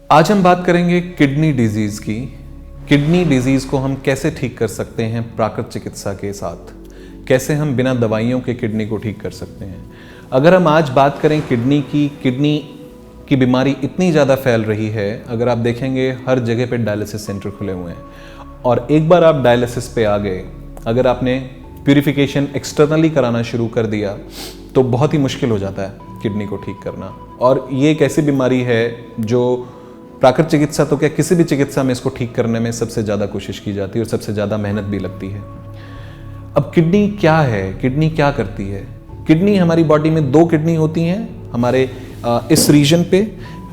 आज हम बात करेंगे किडनी डिजीज़ की। किडनी डिजीज़ को हम कैसे ठीक कर सकते हैं प्राकृतिक चिकित्सा के साथ, कैसे हम बिना दवाइयों के किडनी को ठीक कर सकते हैं। अगर हम आज बात करें किडनी की बीमारी इतनी ज़्यादा फैल रही है, अगर आप देखेंगे हर जगह पे डायलिसिस सेंटर खुले हुए हैं और एक बार आप डायलिसिस पे आ गए, अगर आपने प्यूरिफिकेशन एक्सटर्नली कराना शुरू कर दिया तो बहुत ही मुश्किल हो जाता है किडनी को ठीक करना। और ये एक ऐसी बीमारी है जो प्राकृतिक चिकित्सा तो क्या, किसी भी चिकित्सा में इसको ठीक करने में सबसे ज़्यादा कोशिश की जाती है और सबसे ज़्यादा मेहनत भी लगती है। अब किडनी क्या है, किडनी क्या करती है? किडनी, हमारी बॉडी में दो किडनी होती हैं। हमारे इस रीजन पे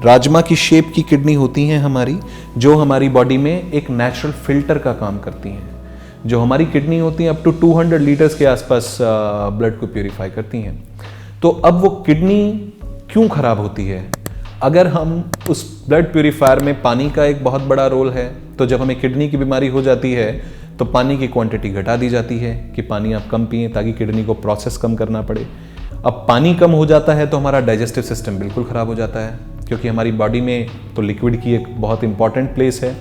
राजमा की शेप की किडनी होती हैं हमारी, जो हमारी बॉडी में एक नेचुरल फिल्टर का काम करती हैं। जो हमारी किडनी होती हैं अप टू 200 लीटर्स के आसपास ब्लड को प्यूरिफाई करती हैं। तो अब वो किडनी क्यों खराब होती है? अगर हम उस ब्लड प्यूरीफायर में पानी का एक बहुत बड़ा रोल है, तो जब हमें किडनी की बीमारी हो जाती है तो पानी की क्वांटिटी घटा दी जाती है कि पानी आप कम पिएं ताकि किडनी को प्रोसेस कम करना पड़े। अब पानी कम हो जाता है तो हमारा डाइजेस्टिव सिस्टम बिल्कुल ख़राब हो जाता है, क्योंकि हमारी बॉडी में तो लिक्विड की एक बहुत इंपॉर्टेंट प्लेस है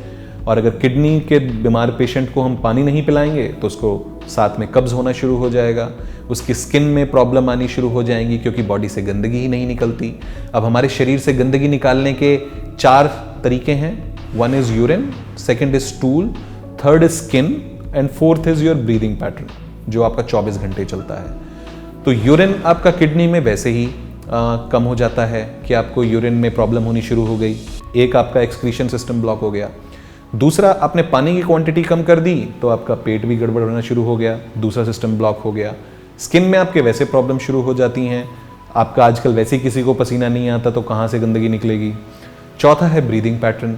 और अगर किडनी के बीमार पेशेंट को हम पानी नहीं पिलाएंगे तो उसको साथ में कब्ज़ होना शुरू हो जाएगा, उसकी स्किन में प्रॉब्लम आनी शुरू हो जाएंगी क्योंकि बॉडी से गंदगी ही नहीं निकलती। अब हमारे शरीर से गंदगी निकालने के 4 तरीके हैं। 1 is urine, 2nd is stool, 3rd is skin and 4th is your breathing pattern, जो आपका 24 घंटे चलता है। तो यूरिन आपका किडनी में वैसे ही कम हो जाता है कि आपको यूरिन में प्रॉब्लम होनी शुरू हो गई, एक आपका एक्सक्रीशन सिस्टम ब्लॉक हो गया। दूसरा, आपने पानी की क्वांटिटी कम कर दी तो आपका पेट भी गड़बड़ होना शुरू हो गया, दूसरा सिस्टम ब्लॉक हो गया। स्किन में आपके वैसे प्रॉब्लम शुरू हो जाती हैं, आपका आजकल वैसे ही किसी को पसीना नहीं आता तो कहाँ से गंदगी निकलेगी। चौथा है ब्रीदिंग पैटर्न।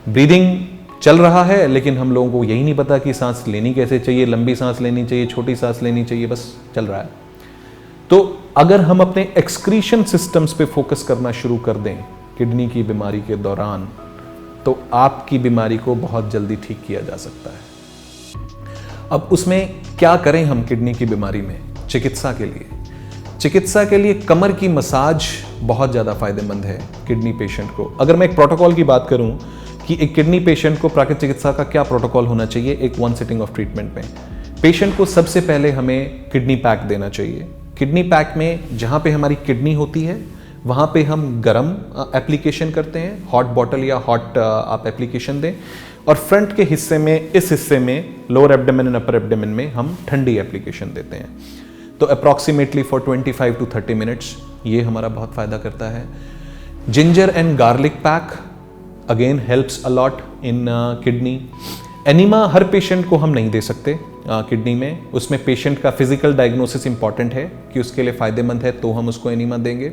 ब्रीदिंग चल रहा है लेकिन हम लोगों को यही नहीं पता कि सांस लेनी कैसे चाहिए, लंबी सांस लेनी चाहिए, छोटी सांस लेनी चाहिए, बस चल रहा है। तो अगर हम अपने एक्सक्रीशन सिस्टम्स पे फोकस करना शुरू कर दें किडनी की बीमारी के दौरान, तो आपकी बीमारी को बहुत जल्दी ठीक किया जा सकता है। अब उसमें क्या करें हम किडनी की बीमारी में चिकित्सा के लिए? चिकित्सा के लिए कमर की मसाज बहुत ज़्यादा फायदेमंद है किडनी पेशेंट को। अगर मैं एक प्रोटोकॉल की बात करूं कि एक किडनी पेशेंट को प्राकृतिक चिकित्सा का क्या प्रोटोकॉल होना चाहिए एक 1 सिटिंग ऑफ ट्रीटमेंट में, पेशेंट को सबसे पहले हमें किडनी पैक देना चाहिए। किडनी पैक में जहाँ पे हमारी किडनी होती है वहाँ पे हम गरम एप्लीकेशन करते हैं, हॉट बॉटल या हॉट आप एप्लीकेशन दें, और फ्रंट के हिस्से में, इस हिस्से में, lower abdomen and upper abdomen में हम ठंडी एप्लीकेशन देते हैं। तो अप्रॉक्सीमेटली फॉर 25 to 30 मिनट्स ये हमारा बहुत फ़ायदा करता है। Ginger and garlic pack again helps a lot in kidney. Enema her patient को हम नहीं दे सकते किडनी में, उसमें पेशेंट का फिजिकल डायग्नोसिस इंपॉर्टेंट है कि उसके लिए फ़ायदेमंद है तो हम उसको एनीमा देंगे।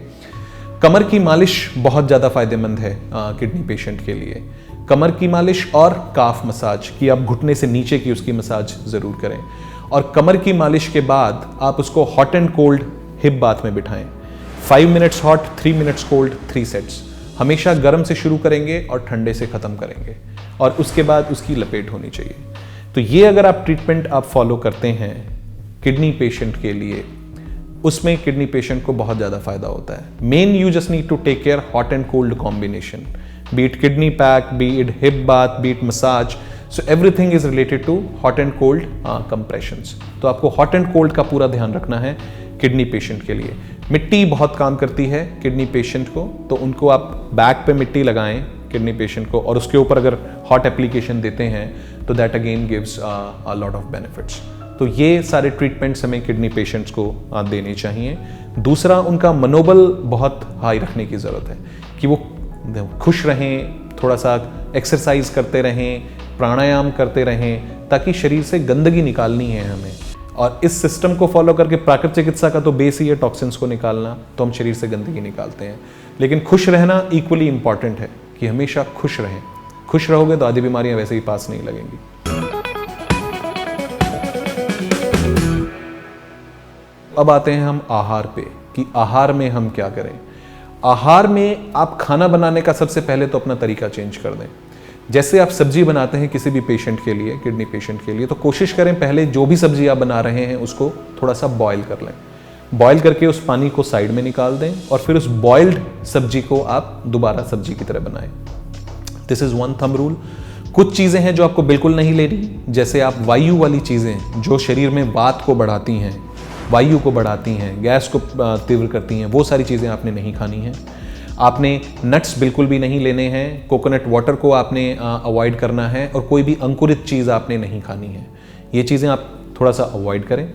कमर की मालिश बहुत ज़्यादा फायदेमंद है किडनी पेशेंट के लिए। कमर की मालिश और काफ मसाज की, आप घुटने से नीचे की उसकी मसाज ज़रूर करें। और कमर की मालिश के बाद आप उसको hot and cold hip bath में बिठाएं। 5 minutes hot, 3 minutes cold, 3 sets. हमेशा गर्म से शुरू करेंगे और ठंडे से ख़त्म करेंगे और उसके बाद उसकी लपेट होनी चाहिए। तो ये अगर आप ट्रीटमेंट आप फॉलो करते हैं किडनी पेशेंट के लिए, उसमें किडनी पेशेंट को बहुत ज़्यादा फायदा होता है। Main you just need to take care hot and cold combination, be it kidney pack, be it hip bath, be it massage, so everything is related to hot and cold compressions. तो आपको hot and cold का पूरा ध्यान रखना है kidney patient के लिए। मिट्टी बहुत काम करती है किडनी पेशेंट को, तो उनको आप बैक पे मिट्टी लगाएं किडनी पेशेंट को और उसके ऊपर अगर हॉट एप्लीकेशन देते हैं तो that again gives a lot of benefits. तो ये सारे ट्रीटमेंट्स हमें किडनी पेशेंट्स को देने चाहिए। दूसरा, उनका मनोबल बहुत हाई रखने की ज़रूरत है कि वो खुश रहें, थोड़ा सा एक्सरसाइज करते रहें, प्राणायाम करते रहें, ताकि शरीर से गंदगी निकालनी है हमें। और इस सिस्टम को फॉलो करके, प्राकृतिक चिकित्सा का तो बेस ही है टॉक्सिन्स को निकालना, तो हम शरीर से गंदगी निकालते हैं। लेकिन खुश रहना इक्वली इंपॉर्टेंट है कि हमेशा खुश रहें। खुश रहोगे तो आधी बीमारियां वैसे ही पास नहीं लगेंगी। अब आते हैं हम आहार पे कि आहार में हम क्या करें। आहार में आप खाना बनाने का सबसे पहले तो अपना तरीका चेंज कर दें। जैसे आप सब्जी बनाते हैं किसी भी पेशेंट के लिए, किडनी पेशेंट के लिए, तो कोशिश करें पहले जो भी सब्जी आप बना रहे हैं उसको थोड़ा सा बॉयल कर लें। बॉयल करके उस पानी को साइड में निकाल दें और फिर उस बॉइल्ड सब्जी को आप दोबारा सब्जी की तरह बनाएं। This is one thumb rule. कुछ चीज़ें हैं जो आपको बिल्कुल नहीं लेनी, जैसे आप वायु वाली चीज़ें जो शरीर में वात को बढ़ाती हैं, वायु को बढ़ाती हैं, गैस को तीव्र करती हैं, वो सारी चीज़ें आपने नहीं खानी हैं। आपने नट्स बिल्कुल भी नहीं लेने हैं, कोकोनट वाटर को आपने अवॉइड करना है, और कोई भी अंकुरित चीज़ आपने नहीं खानी है। ये चीज़ें आप थोड़ा सा अवॉइड करें।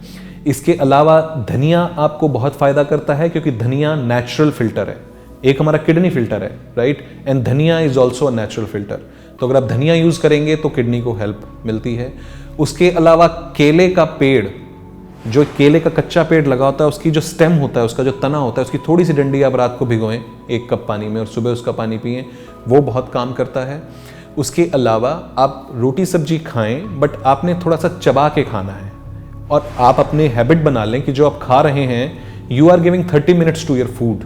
इसके अलावा धनिया आपको बहुत फ़ायदा करता है, क्योंकि धनिया नेचुरल फिल्टर है, एक हमारा किडनी फिल्टर है, राइट, एंड धनिया is also a natural filter. तो अगर आप धनिया यूज़ करेंगे तो किडनी को हेल्प मिलती है। उसके अलावा केले का पेड़, जो केले का कच्चा पेड़ लगा होता है, उसकी जो स्टेम होता है, उसका जो तना होता है, उसकी थोड़ी सी डंडी आप रात को भिगोएं 1 कप पानी में और सुबह उसका पानी पिएं, वो बहुत काम करता है। उसके अलावा आप रोटी सब्जी खाएं, बट आपने थोड़ा सा चबा के खाना है, और आप अपने हैबिट बना लें कि जो आप खा रहे हैं, you are giving 30 minutes to your food.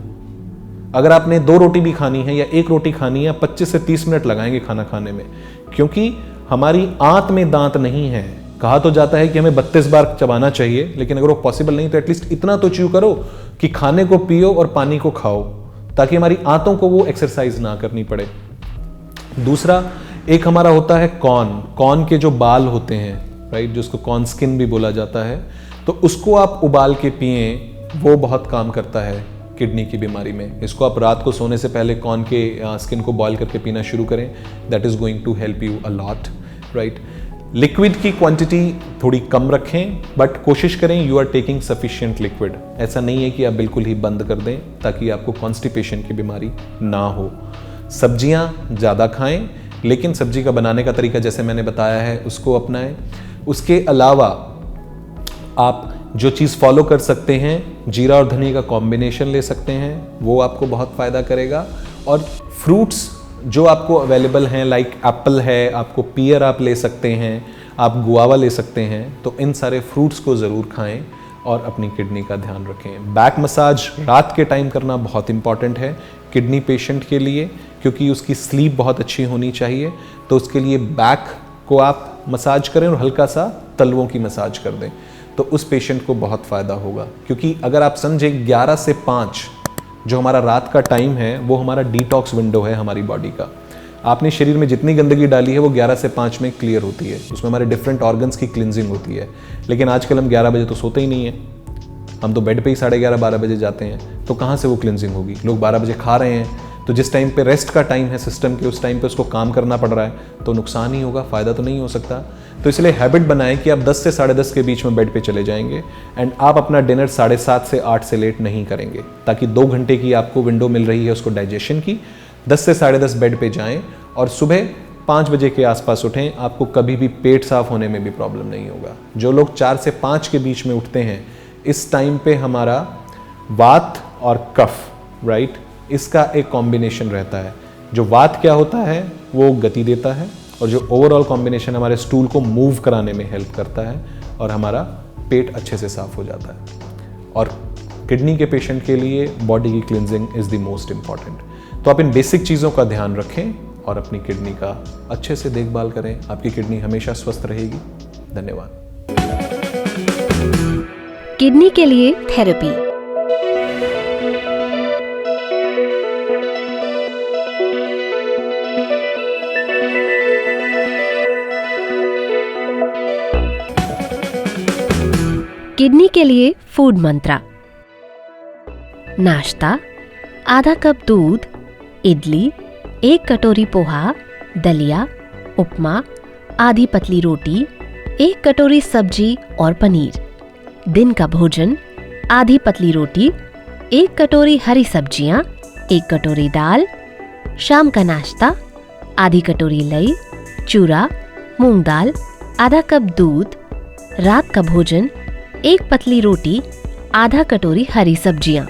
अगर आपने 2 रोटी भी खानी है या 1 रोटी खानी है, 25 से 30 मिनट लगाएंगे खाना खाने में, क्योंकि हमारी आंत में दांत नहीं है। कहा तो जाता है कि हमें 32 बार चबाना चाहिए, लेकिन अगर वो पॉसिबल नहीं तो एटलीस्ट इतना तो च्यू करो कि खाने को पियो और पानी को खाओ, ताकि हमारी आंतों को वो एक्सरसाइज ना करनी पड़े। दूसरा, एक हमारा होता है कॉर्न के जो बाल होते हैं, राइट, जिसको कॉर्न स्किन भी बोला जाता है, तो उसको आप उबाल के पिएं, वो बहुत काम करता है किडनी की बीमारी में। इसको आप रात को सोने से पहले कॉर्न के स्किन को बॉयल करके पीना शुरू करें, that is going to help you a lot, right. Liquid की क्वांटिटी थोड़ी कम रखें, बट कोशिश करें you are taking sufficient liquid. ऐसा नहीं है कि आप बिल्कुल ही बंद कर दें, ताकि आपको कॉन्स्टिपेशन की बीमारी ना हो। सब्जियां ज़्यादा खाएं, लेकिन सब्जी का बनाने का तरीका जैसे मैंने बताया है उसको अपनाएं। उसके अलावा आप जो चीज़ फॉलो कर सकते हैं, जीरा और धनिया का कॉम्बिनेशन ले सकते हैं, वो आपको बहुत फ़ायदा करेगा। और फ्रूट्स जो आपको अवेलेबल हैं, लाइक एप्पल है, आपको पियर आप ले सकते हैं, आप गुआवा ले सकते हैं, तो इन सारे फ्रूट्स को ज़रूर खाएं और अपनी किडनी का ध्यान रखें। बैक मसाज रात के टाइम करना बहुत इंपॉर्टेंट है किडनी पेशेंट के लिए, क्योंकि उसकी स्लीप बहुत अच्छी होनी चाहिए। तो उसके लिए बैक को आप मसाज करें और हल्का सा तलवों की मसाज कर दें, तो उस पेशेंट को बहुत फ़ायदा होगा। क्योंकि अगर आप समझें 11 से 5 जो हमारा रात का टाइम है, वो हमारा डिटॉक्स विंडो है हमारी बॉडी का। आपने शरीर में जितनी गंदगी डाली है वो 11 से 5 में क्लियर होती है, उसमें हमारे डिफरेंट ऑर्गन्स की क्लिनजिंग होती है। लेकिन आजकल हम 11 बजे तो सोते ही नहीं है, हम तो बेड पे ही 11:30-12 बजे जाते हैं, तो कहाँ से वो क्लिनजिंग होगी। लोग 12 बजे खा रहे हैं, तो जिस टाइम पे रेस्ट का टाइम है सिस्टम के, उस टाइम पे उसको काम करना पड़ रहा है, तो नुकसान ही होगा, फ़ायदा तो नहीं हो सकता। तो इसलिए हैबिट बनाएं कि आप 10 से 10:30 के बीच में बेड पे चले जाएंगे, एंड आप अपना डिनर 7:30 से 8 से लेट नहीं करेंगे, ताकि 2 घंटे की आपको विंडो मिल रही है उसको डाइजेशन की। 10 से 10:30 बेड पे जाएं और सुबह 5 बजे के आसपास उठें, आपको कभी भी पेट साफ होने में भी प्रॉब्लम नहीं होगा। जो लोग 4 से 5 के बीच में उठते हैं, इस टाइम पे हमारा वात और कफ, राइट, इसका एक कॉम्बिनेशन रहता है। जो वात क्या होता है, वो गति देता है, और जो ओवरऑल कॉम्बिनेशन हमारे स्टूल को मूव कराने में हेल्प करता है, और हमारा पेट अच्छे से साफ हो जाता है। और किडनी के पेशेंट के लिए बॉडी की cleansing is the most important. तो आप इन बेसिक चीज़ों का ध्यान रखें और अपनी किडनी का अच्छे से देखभाल करें, आपकी किडनी हमेशा स्वस्थ रहेगी। धन्यवाद। किडनी के लिए थेरेपी। किडनी के लिए फूड मंत्रा। नाश्ता: आधा कप दूध, इडली, 1 कटोरी पोहा, दलिया, उपमा, आधी पतली रोटी, 1 कटोरी सब्जी और पनीर। दिन का भोजन: आधी पतली रोटी, 1 कटोरी हरी सब्जियां, 1 कटोरी दाल। शाम का नाश्ता: आधी कटोरी लई, चूरा, मूंग दाल, आधा कप दूध। रात का भोजन: 1 पतली रोटी, आधा कटोरी हरी सब्जियां।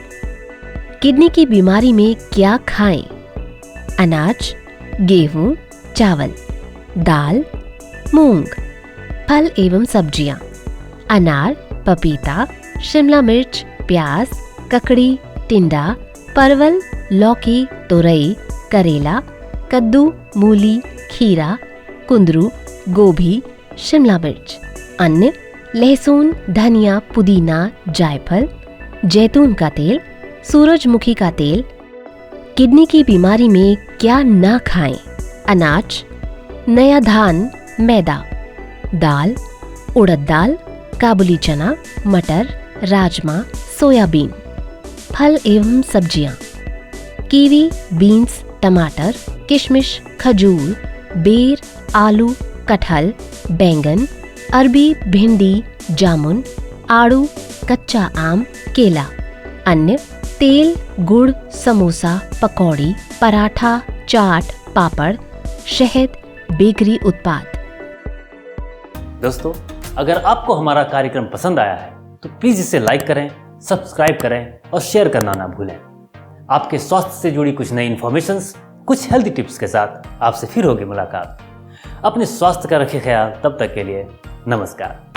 किडनी की बीमारी में क्या खाएं? अनाज, गेहूं, चावल, दाल, मूंग। फल एवं सब्जियां: अनार, पपीता, शिमला मिर्च, प्याज, ककड़ी, टिंडा, परवल, लौकी, तोरई, करेला, कद्दू, मूली, खीरा, कुंदरू, गोभी, शिमला मिर्च। अन्य: लहसुन, धनिया, पुदीना, जायफल, जैतून का तेल, सूरजमुखी का तेल। किडनी की बीमारी में क्या ना खाएं? अनाज, नया धान, मैदा, दाल, उड़द दाल, काबुली चना, मटर, राजमा, सोयाबीन। फल एवं सब्जियां, कीवी, बीन्स, टमाटर, किशमिश, खजूर, बेर, आलू, कटहल, बैंगन, अरबी, भिंडी, जामुन, आड़ू, कच्चा आम, केला। अन्य तेल, गुड़, समोसा, पकौड़ी, पराठा, चाट, पापड़, शहद, बेकरी उत्पाद। दोस्तों, अगर आपको हमारा कार्यक्रम पसंद आया है तो प्लीज इसे लाइक करें, सब्सक्राइब करें और शेयर करना ना भूलें। आपके स्वास्थ्य से जुड़ी कुछ नई इन्फॉर्मेशंस, कुछ हेल्दी टिप्स के साथ आपसे फिर होगी मुलाकात। अपने स्वास्थ्य का रखें ख्याल, तब तक के लिए नमस्कार।